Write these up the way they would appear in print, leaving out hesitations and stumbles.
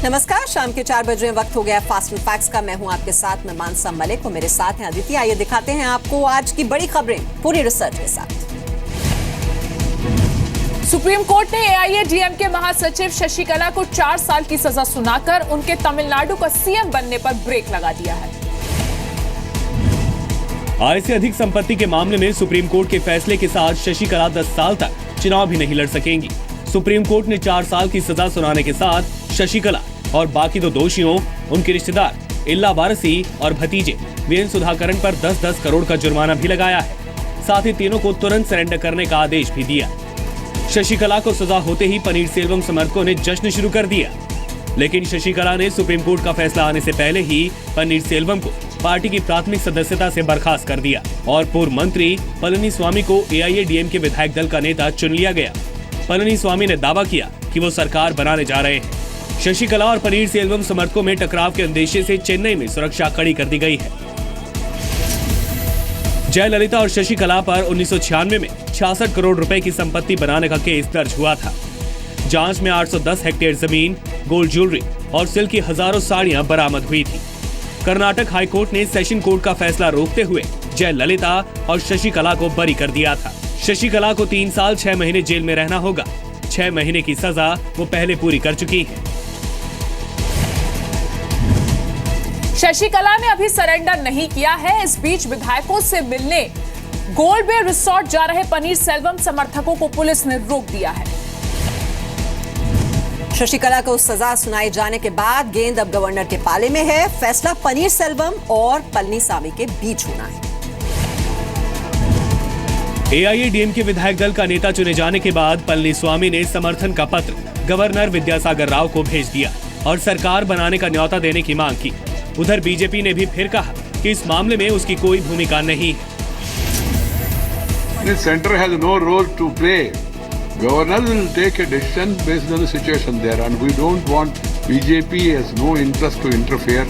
नमस्कार, शाम के 4 बज रहे वक्त हो गया फास्ट एंड फैक्ट्स का। मैं हूं आपके साथ, मैं मानसा मलिक और मेरे साथ हैं अदिति। आइए दिखाते हैं आपको आज की बड़ी खबरें पूरी रिसर्च के साथ। सुप्रीम कोर्ट ने एआईएडीएमके महासचिव शशिकला को 4 साल की सजा सुनाकर उनके तमिलनाडु का सीएम बनने पर ब्रेक लगा दिया है। आय से अधिक संपत्ति के मामले में सुप्रीम कोर्ट के फैसले के साथ शशिकला 10 साल तक चुनाव भी नहीं लड़ सकेंगी। सुप्रीम कोर्ट ने 4 साल की सजा सुनाने के साथ शशिकला और बाकी 2 दोषियों, उनके रिश्तेदार इल्ला वारसी और भतीजे वीएन सुधाकरन पर 10-10 करोड़ का जुर्माना भी लगाया है। साथ ही तीनों को तुरंत सरेंडर करने का आदेश भी दिया। शशिकला को सजा होते ही पनीरसेल्वम समर्थकों ने जश्न शुरू कर दिया, लेकिन शशिकला ने सुप्रीम कोर्ट का फैसला आने से पहले ही पनीरसेल्वम को पार्टी की प्राथमिक सदस्यता से बर्खास्त कर दिया और पूर्व मंत्री पलनीस्वामी को एआईएडीएमके विधायक दल का नेता चुन लिया गया। पलनीस्वामी ने दावा किया कि वो सरकार बनाने जा रहे हैं। शशिकला और पनीरसेल्वम समर्थकों में टकराव के उद्देश्य से चेन्नई में सुरक्षा कड़ी कर दी गई है। जयललिता और शशिकला पर 1996 में 66 करोड़ रुपए की संपत्ति बनाने का केस दर्ज हुआ था। जांच में 810 हेक्टेयर जमीन, गोल्ड ज्वेलरी और सिल्क की हजारों साड़ियां बरामद हुई थी। कर्नाटक हाईकोर्ट ने सेशन कोर्ट का फैसला रोकते हुए जयललिता और शशिकला को बरी कर दिया था। शशिकला को 3 साल 6 महीने जेल में रहना होगा। 6 महीने की सजा वो पहले पूरी कर चुकी है। शशिकला ने अभी सरेंडर नहीं किया है। इस बीच विधायकों से मिलने गोल्ड बेयर रिसोर्ट जा रहे पनीरसेल्वम समर्थकों को पुलिस ने रोक दिया है। शशिकला को सजा सुनाए जाने के बाद गेंद अब गवर्नर के पाले में है। फैसला पनीरसेल्वम और पलनीस्वामी के बीच होना है। एआईएडीएमके विधायक दल का नेता चुने जाने के बाद पलनीस्वामी ने समर्थन का पत्र गवर्नर विद्यासागर राव को भेज दिया और सरकार बनाने का न्योता देने की मांग की। उधर बीजेपी ने भी फिर कहा कि इस मामले में उसकी कोई भूमिका नहीं है। The center has no role to play. Governor will take a decision based on the situation there, and we don't want BJP has no interest to interfere,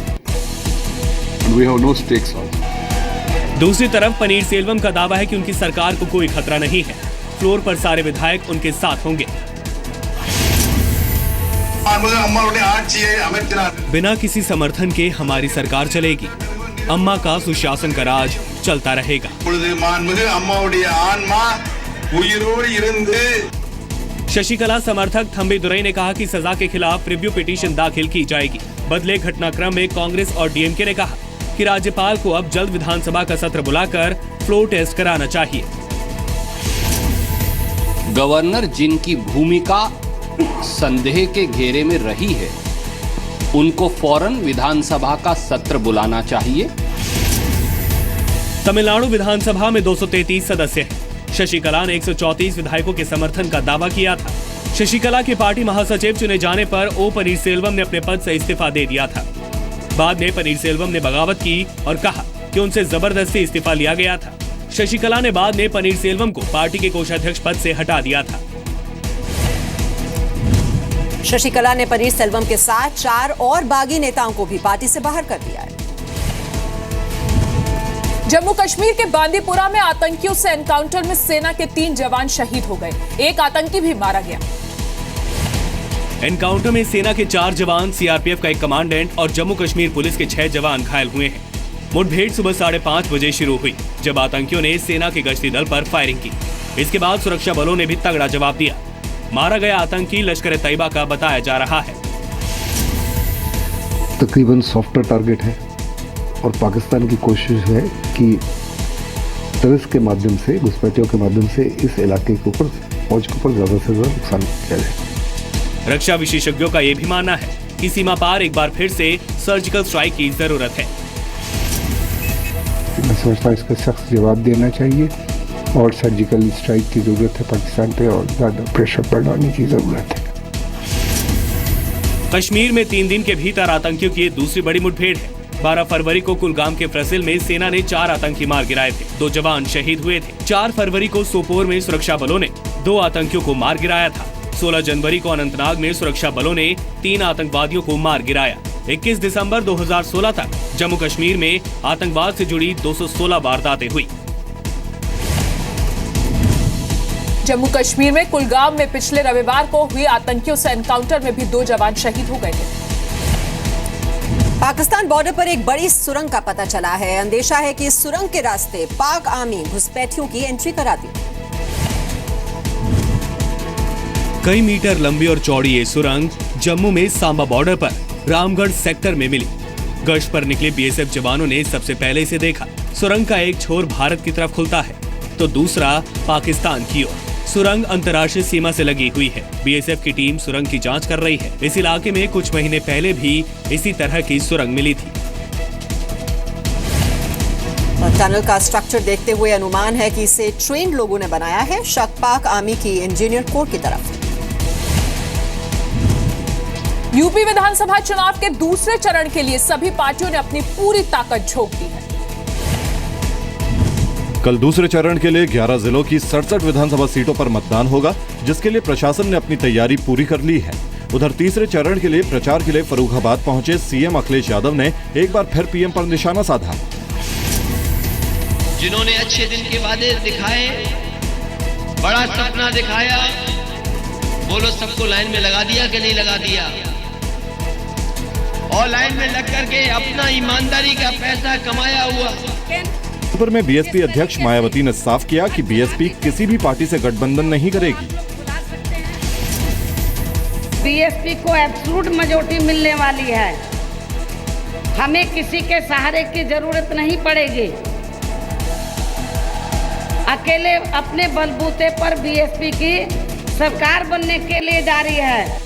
and we have no stakes also. दूसरी तरफ पनीरसेल्वम का दावा है कि उनकी सरकार को कोई खतरा नहीं है। फ्लोर पर सारे विधायक उनके साथ होंगे। बिना किसी समर्थन के हमारी सरकार चलेगी। अम्मा का सुशासन का राज चलता रहेगा। शशिकला समर्थक थम्बी दुरई ने कहा कि सजा के खिलाफ रिव्यू पिटीशन दाखिल की जाएगी। बदले घटनाक्रम में कांग्रेस और डीएमके ने कहा कि राज्यपाल को अब जल्द विधानसभा का सत्र बुलाकर फ्लोर टेस्ट कराना चाहिए। गवर्नर जिनकी भूमिका संदेह के घेरे में रही है, उनको फौरन विधानसभा का सत्र बुलाना चाहिए। तमिलनाडु विधानसभा में 233 सदस्य हैं। शशिकला ने 134 विधायकों के समर्थन का दावा किया था। शशिकला के पार्टी महासचिव चुने जाने पर ओ पनीरसेल्वम ने अपने पद से इस्तीफा दे दिया था। बाद में पनीरसेल्वम ने बगावत की और कहा कि उनसे जबरदस्ती इस्तीफा लिया गया था। शशिकला ने बाद में पनीरसेल्वम को पार्टी के कोषाध्यक्ष पद से हटा दिया था। शशिकला ने पनीरसेल्वम के साथ 4 और बागी नेताओं को भी पार्टी से बाहर कर दिया है। जम्मू कश्मीर के बांदीपुरा में आतंकियों से एनकाउंटर में सेना के 3 जवान शहीद हो गए। एक आतंकी भी मारा गया। एनकाउंटर में सेना के 4 जवान, सीआरपीएफ का एक कमांडेंट और जम्मू कश्मीर पुलिस के 6 जवान घायल हुए हैं। मुठभेड़ सुबह 5:30 बजे शुरू हुई, जब आतंकियों ने सेना के गश्ती दल पर फायरिंग की। इसके बाद सुरक्षा बलों ने भी तगड़ा जवाब दिया। मारा गया आतंकी लश्कर तैयबा का बताया जा रहा है। तकरीबन सॉफ्टवेयर टारगेट है और पाकिस्तान की कोशिश है कि टेररिस्ट के माध्यम से, घुसपैठियों के माध्यम से इस इलाके के ऊपर, फौज के ऊपर ज्यादा से ज्यादा नुकसान किया जाए। रक्षा विशेषज्ञों का ये भी मानना है कि सीमा पार एक बार फिर से सर्जिकल स्ट्राइक की जरूरत है। मैं समझता हूं इसका सख्त जवाब देना चाहिए और सर्जिकल स्ट्राइक की जरूरत है पाकिस्तान पे, और ज्यादा प्रेशर बढ़ाने की जरूरत है। कश्मीर में 3 दिन के भीतर आतंकियों की दूसरी बड़ी मुठभेड़ है। 12 फरवरी को कुलगाम के फ्रसिल में सेना ने 4 आतंकी मार गिराए थे। 2 जवान शहीद हुए थे। 4 फरवरी को सोपोर में सुरक्षा बलों ने 2 आतंकियों को मार गिराया था। 16 जनवरी को अनंतनाग में सुरक्षा बलों ने 3 आतंकवादियों को मार गिराया। 21 दिसंबर 2016 तक जम्मू कश्मीर में आतंकवाद से जुड़ी 216 वारदातें हुई। जम्मू कश्मीर में कुलगाम में पिछले रविवार को हुई आतंकियों से एनकाउंटर में भी 2 जवान शहीद हो गए थे। पाकिस्तान बॉर्डर पर एक बड़ी सुरंग का पता चला है। अंदेशा है कि इस सुरंग के रास्ते पाक आर्मी घुसपैठियों की एंट्री कराती। कई मीटर लंबी और चौड़ी ये सुरंग जम्मू में सांबा बॉर्डर पर रामगढ़ सेक्टर में मिली। गश्त पर निकले बीएसएफ जवानों ने सबसे पहले इसे देखा। सुरंग का एक छोर भारत की तरफ खुलता है तो दूसरा पाकिस्तान की ओर। सुरंग अंतर्राष्ट्रीय सीमा से लगी हुई है। बीएसएफ की टीम सुरंग की जांच कर रही है। इस इलाके में कुछ महीने पहले भी इसी तरह की सुरंग मिली थी। टनल का स्ट्रक्चर देखते हुए अनुमान है कि इसे ट्रेन्ड लोगों ने बनाया है। शक पाक आर्मी की इंजीनियर कोर की तरफ। यूपी विधानसभा चुनाव के दूसरे चरण के लिए सभी पार्टियों ने अपनी पूरी ताकत झोंक दी है। कल दूसरे चरण के लिए 11 जिलों की 67 विधानसभा सीटों पर मतदान होगा, जिसके लिए प्रशासन ने अपनी तैयारी पूरी कर ली है। उधर तीसरे चरण के लिए प्रचार के लिए फर्रुखाबाद पहुंचे सीएम अखिलेश यादव ने एक बार फिर पीएम पर निशाना साधा। जिन्होंने अच्छे दिन के वादे दिखाए, बड़ा सपना दिखाया, बोलो सबको लाइन में लगा दिया कि नहीं लगा दिया? और लाइन में लग करके अपना ईमानदारी का पैसा कमाया हुआ। खबर में बीएसपी अध्यक्ष मायावती ने साफ किया कि बीएसपी किसी भी पार्टी से गठबंधन नहीं करेगी। बीएसपी को एब्सोल्यूट मेजॉरिटी मिलने वाली है। हमें किसी के सहारे की जरूरत नहीं पड़ेगी। अकेले अपने बलबूते पर बीएसपी की सरकार बनने के लिए जा रही है।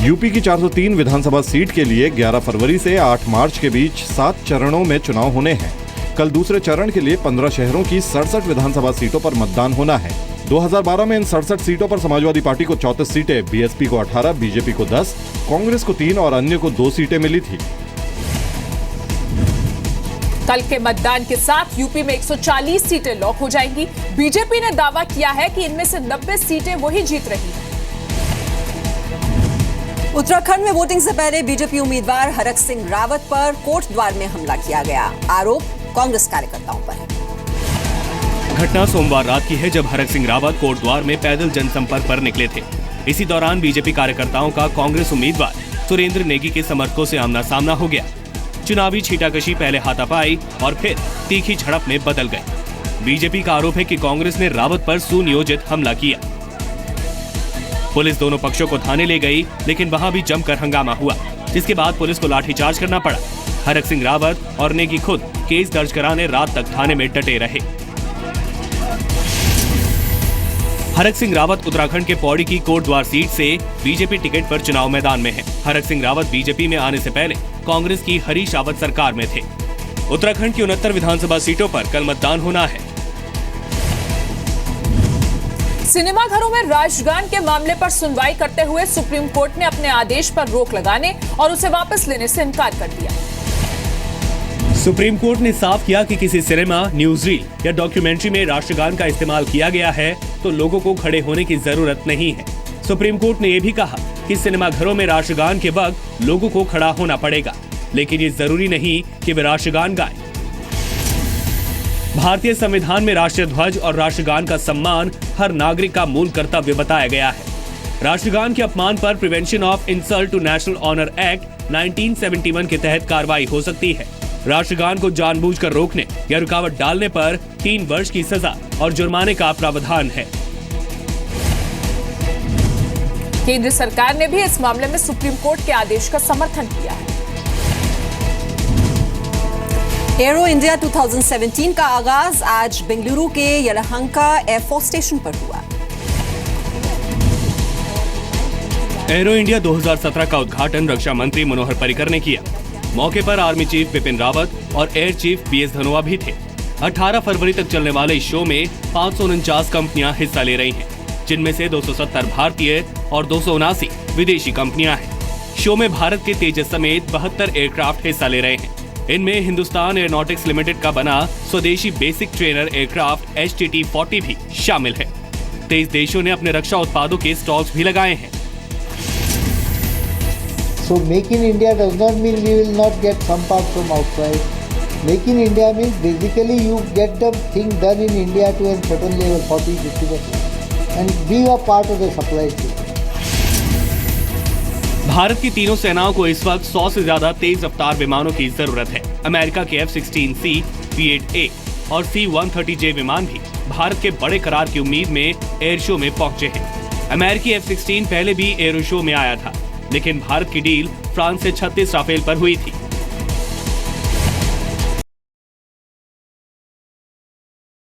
यूपी की 403 विधानसभा सीट के लिए 11 फरवरी से 8 मार्च के बीच 7 चरणों में चुनाव होने हैं। कल दूसरे चरण के लिए 15 शहरों की 67 विधानसभा सीटों पर मतदान होना है। 2012 में इन 67 सीटों पर समाजवादी पार्टी को 34 सीटें, बीएसपी को 18, बीजेपी को 10, कांग्रेस को 3 और अन्य को 2 सीटें मिली थी। कल के मतदान के साथ यूपी में 140 सीटें लॉक हो जाएंगी। बीजेपी ने दावा किया है कि इनमें से 90 सीटें वही जीत रही है। उत्तराखंड में वोटिंग से पहले बीजेपी उम्मीदवार हरक सिंह रावत पर कोट द्वार में हमला किया गया। आरोप कांग्रेस कार्यकर्ताओं पर है। घटना सोमवार रात की है, जब हरक सिंह रावत कोट द्वार में पैदल जनसंपर्क पर निकले थे। इसी दौरान बीजेपी कार्यकर्ताओं का कांग्रेस उम्मीदवार सुरेंद्र नेगी के समर्थकों से आमना सामना हो गया। चुनावी छीटाकशी पहले हाथापाई और फिर तीखी झड़प में बदल गई। बीजेपी का आरोप है कि कांग्रेस ने रावत पर सुनियोजित हमला किया। पुलिस दोनों पक्षों को थाने ले गई, लेकिन वहां भी जमकर हंगामा हुआ, जिसके बाद पुलिस को लाठीचार्ज करना पड़ा। हरक सिंह रावत और नेगी खुद केस दर्ज कराने रात तक थाने में डटे रहे। हरक सिंह रावत उत्तराखंड के पौड़ी की कोट द्वार सीट से बीजेपी टिकट पर चुनाव मैदान में है। हरक सिंह रावत बीजेपी में आने से पहले कांग्रेस की हरीश रावत सरकार में थे। उत्तराखंड की 69 विधानसभा सीटों पर कल मतदान होना है। सिनेमा घरों में राष्ट्रगान के मामले पर सुनवाई करते हुए सुप्रीम कोर्ट ने अपने आदेश पर रोक लगाने और उसे वापस लेने से इनकार कर दिया। सुप्रीम कोर्ट ने साफ किया कि किसी सिनेमा, न्यूज रील या डॉक्यूमेंट्री में राष्ट्रगान का इस्तेमाल किया गया है तो लोगों को खड़े होने की जरूरत नहीं है। सुप्रीम कोर्ट ने यह भी कहा कि सिनेमा घरों में राष्ट्रगान के वक्त लोगों को खड़ा होना पड़ेगा, लेकिन ये जरूरी नहीं कि वे राष्ट्रगान गाएं। भारतीय संविधान में राष्ट्रीय ध्वज और राष्ट्रगान का सम्मान हर नागरिक का मूल कर्तव्य बताया गया है। राष्ट्रगान के अपमान पर prevention of insult to national honour act 1971 के तहत कार्रवाई हो सकती है। राष्ट्रगान को जानबूझकर रोकने या रुकावट डालने पर 3 वर्ष की सजा और जुर्माने का प्रावधान है। केंद्र सरकार ने भी इस मामले में सुप्रीम कोर्ट के आदेश का समर्थन किया है। एरो इंडिया 2017 का आगाज आज बेंगलुरु के यलहंका एयरफोर्स स्टेशन पर हुआ। एरो इंडिया 2017 का उद्घाटन रक्षा मंत्री मनोहर पर्रिकर ने किया। मौके पर आर्मी चीफ बिपिन रावत और एयर चीफ बीएस धनोआ भी थे। 18 फरवरी तक चलने वाले इस शो में 549 कंपनियां हिस्सा ले रही हैं, जिनमें से 270 भारतीय और 279 विदेशी कंपनियां हैं। शो में भारत के तेजस समेत 72 एयरक्राफ्ट हिस्सा ले रहे हैं। इनमें हिंदुस्तान एयरोनॉटिक्स लिमिटेड का बना स्वदेशी बेसिक ट्रेनर एयरक्राफ्ट HTT-40 भी शामिल है। 23 देशों ने अपने रक्षा उत्पादों के स्टॉल्स भी लगाए हैं। So Make in India does not mean we will not get some parts from outside. Make in India means basically you get the thing done in India to a certain level, 40-50%, and be a part of the supply chain. Bharat की तीनों सेनाओं को इस वक्त 100 से ज्यादा तेज रफ्तार विमानों की जरूरत है। अमेरिका के F-16C, P-8A और C-130J विमान भी भारत के बड़े करार की उम्मीद में एयर शो में पहुंचे हैं। अमेरिकी F-16 पहले भी एयर शो में आया था, लेकिन भारत की डील फ्रांस से 36 राफेल पर हुई थी।